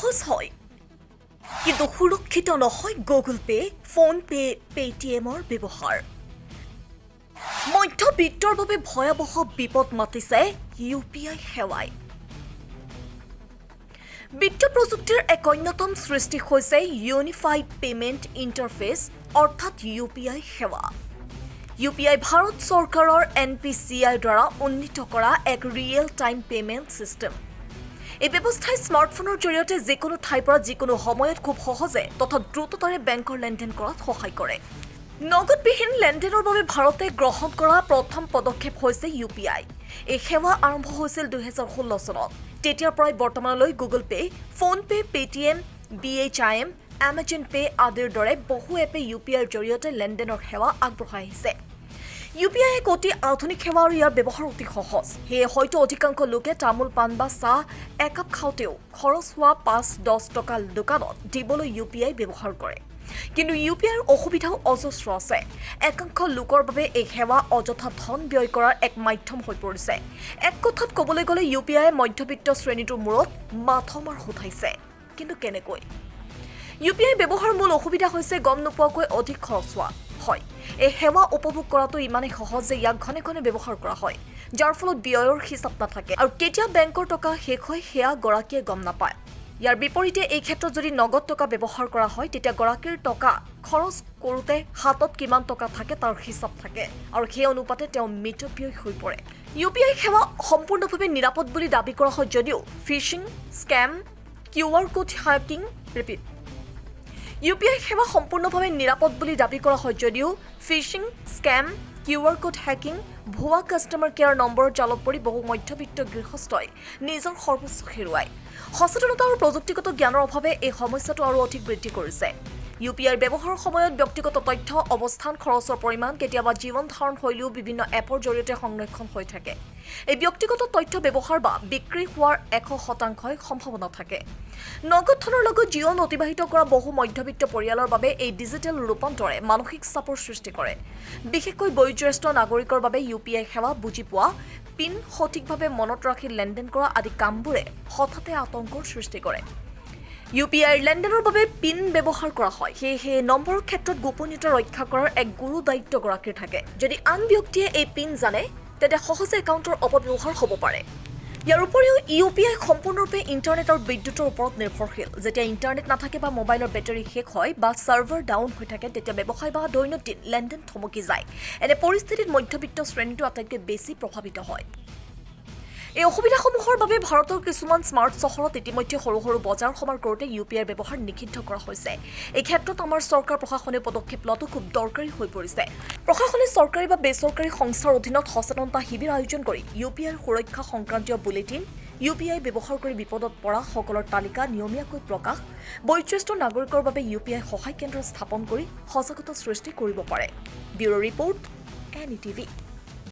সহজ হয় কিন্তু সুৰক্ষিত নহয় গুগল পে, ফোনপে, পেটিএমৰ ব্যৱহাৰ। মধ্যবিত্তৰ বাবে ভয়াৱহ বিপদ মাতিছে UPI সেৱাই। বিত্ত প্ৰযুক্তিৰ এক অন্যতম সৃষ্টি হৈছে ইউনিফাইড পেমেণ্ট ইণ্টাৰফেচ অৰ্থাৎ UPI সেৱা। UPI ভাৰত চৰকাৰৰ NPCI দ্বাৰা উন্নীত কৰা এক ৰিয়েল টাইম পেমেণ্ট চিষ্টেম। এই ব্যৱস্থাই স্মাৰ্টফোনৰ জৰিয়তে যিকোনো ঠাইৰ পৰা যিকোনো সময়ত খুব সহজে তথা দ্ৰুততাৰে বেংকৰ লেনদেন কৰাত সহায় কৰে। নগদবিহীন লেনদেনৰ বাবে ভাৰতে গ্ৰহণ কৰা প্ৰথম পদক্ষেপ হৈছে UPI। এই সেৱা আৰম্ভ হৈছিল 2016 চনত। তেতিয়াৰ পৰাই বৰ্তমানলৈ Google pay, PhonePe, Paytm, BHIM, Amazon pay আদিৰ দৰে বহু এপে UPIৰ জৰিয়তে লেনদেনৰ সেৱা আগবঢ়াই আহিছে। UPI এক অতি আধুনিক সেৱা আৰু ইয়াৰ ব্যৱহাৰ অতি সহজ। সেয়ে হয়তো অধিকাংশ লোকে তামোল পাণ বা চাহ একাপ খাওঁতেও খৰচ হোৱা 5-10 টকা দোকানত দিবলৈ UPI ব্যৱহাৰ কৰে। কিন্তু UPIৰ অসুবিধাও অজস্ৰ আছে। একাংশ লোকৰ বাবে এই সেৱা অযথা ধন ব্যয় কৰাৰ এক মাধ্যম হৈ পৰিছে। এক কথাত ক'বলৈ গ'লে UPIয়ে মধ্যবিত্ত শ্ৰেণীটোৰ মূৰত মাথমাৰ উঠাইছে। কিন্তু কেনেকৈ? UPI ব্যৱহাৰৰ মূল অসুবিধা হৈছে গম নোপোৱাকৈ অধিক খৰচ হোৱা। হয়, এই সেৱা উপভোগ কৰাটো ইমানেই সহজ যে ইয়াক ঘনে ঘনে ব্যৱহাৰ কৰা হয়, যাৰ ফলত ব্যয়ৰ হিচাপ নাথাকে আৰু কেতিয়া বেংকৰ টকা শেষ হয় সেয়া গৰাকীয়ে গম নাপায়। ইয়াৰ বিপৰীতে এই ক্ষেত্ৰত যদি নগদ টকা ব্যৱহাৰ কৰা হয় তেতিয়া গৰাকীৰ টকা খৰচ কৰোঁতে হাতত কিমান টকা থাকে তাৰ হিচাপ থাকে আৰু সেই অনুপাতে তেওঁ মিতব্যয়ী হৈ পৰে। UPI সেৱা সম্পূৰ্ণভাৱে নিৰাপদ বুলি দাবী কৰা হয় যদিও fishing, scam, QR code hacking UPI সেৱা সম্পূৰ্ণভাৱে নিৰাপদ বুলি দাবী কৰা হয় যদিও fishing, scam, QR code hacking, ভুৱা কাষ্টমাৰ কেয়াৰ নম্বৰৰ জালত পৰি বহু মধ্যবিত্ত গৃহস্থই নিজৰ সৰ্বোচ্চ হেৰুৱায়। সচেতনতা আৰু প্ৰযুক্তিগত জ্ঞানৰ অভাৱে এই সমস্যাটো আৰু অধিক বৃদ্ধি কৰিছে। UPIৰ ব্যৱহাৰৰ সময়ত ব্যক্তিগত তথ্য, অৱস্থান, খৰচৰ পৰিমাণ, কেতিয়াবা জীৱন ধাৰণ শৈলীও বিভিন্ন এপৰ জৰিয়তে সংৰক্ষণ হৈ থাকে। এই ব্যক্তিগত তথ্য ব্যৱহাৰ বা বিক্ৰী হোৱাৰ 100% সম্ভাৱনা থাকে। নগদ ধনৰ লগত জীৱন অতিবাহিত কৰা বহু মধ্যবিত্ত পৰিয়ালৰ বাবে এই ডিজিটেল ৰূপান্তৰে মানসিক চাপৰ সৃষ্টি কৰে। বিশেষকৈ বয়োজ্যেষ্ঠ নাগৰিকৰ বাবে UPI সেৱা বুজি পোৱা, পিন সঠিকভাৱে মনত ৰাখি লেনদেন কৰা আদি কামবোৰে হঠাতে আতংকৰ সৃষ্টি কৰে। UPIৰ লেনদেনৰ বাবে পিন ব্যৱহাৰ কৰা হয়, সেয়েহে নম্বৰৰ ক্ষেত্ৰত গোপনীয়তা ৰক্ষা কৰাৰ এক গুৰু দায়িত্ব গৰাকীৰ থাকে। যদি আন ব্যক্তিয়ে এই পিন জানে তেন্তে সহজে একাউণ্টৰ অপব্যৱহাৰ হ'ব পাৰে। ইয়াৰ উপৰিও UPI সম্পূৰ্ণৰূপে ইণ্টাৰনেট আৰু বিদ্যুতৰ ওপৰত নিৰ্ভৰশীল। যেতিয়া ইণ্টাৰনেট নাথাকে বা মোবাইলৰ বেটাৰী শেষ হয় বা ছাৰ্ভাৰ ডাউন হৈ থাকে তেতিয়া ব্যৱসায় বা দৈনন্দিন লেনদেন থমকি যায়। এনে পৰিস্থিতিত মধ্যবিত্ত শ্ৰেণীটো আটাইতকৈ বেছি প্ৰভাৱিত হয়। এই অসুবিধাসমূহৰ বাবে ভাৰতৰ কিছুমান স্মাৰ্ট চহৰত ইতিমধ্যে সৰু সৰু বজাৰ সমাৰ কৰোঁতে UPIৰ ব্যৱহাৰ নিষিদ্ধ কৰা হৈছে। এই ক্ষেত্ৰত আমাৰ চৰকাৰ প্ৰশাসনে পদক্ষেপ লোৱাটো খুব দৰকাৰী হৈ পৰিছে। প্ৰশাসনে চৰকাৰী বা বেচৰকাৰী সংস্থাৰ অধীনত সচেতনতা শিবিৰ আয়োজন কৰি UPIৰ সুৰক্ষা সংক্ৰান্তীয় বুলেটিন, UPI ব্যৱহাৰ কৰি বিপদত পৰা সকলৰ তালিকা নিয়মীয়াকৈ প্ৰকাশ, বয়োজ্যেষ্ঠ নাগৰিকৰ বাবে UPI সহায় কেন্দ্ৰ স্থাপন কৰি সজাগতা সৃষ্টি কৰিব পাৰে। Bureau' report NETV।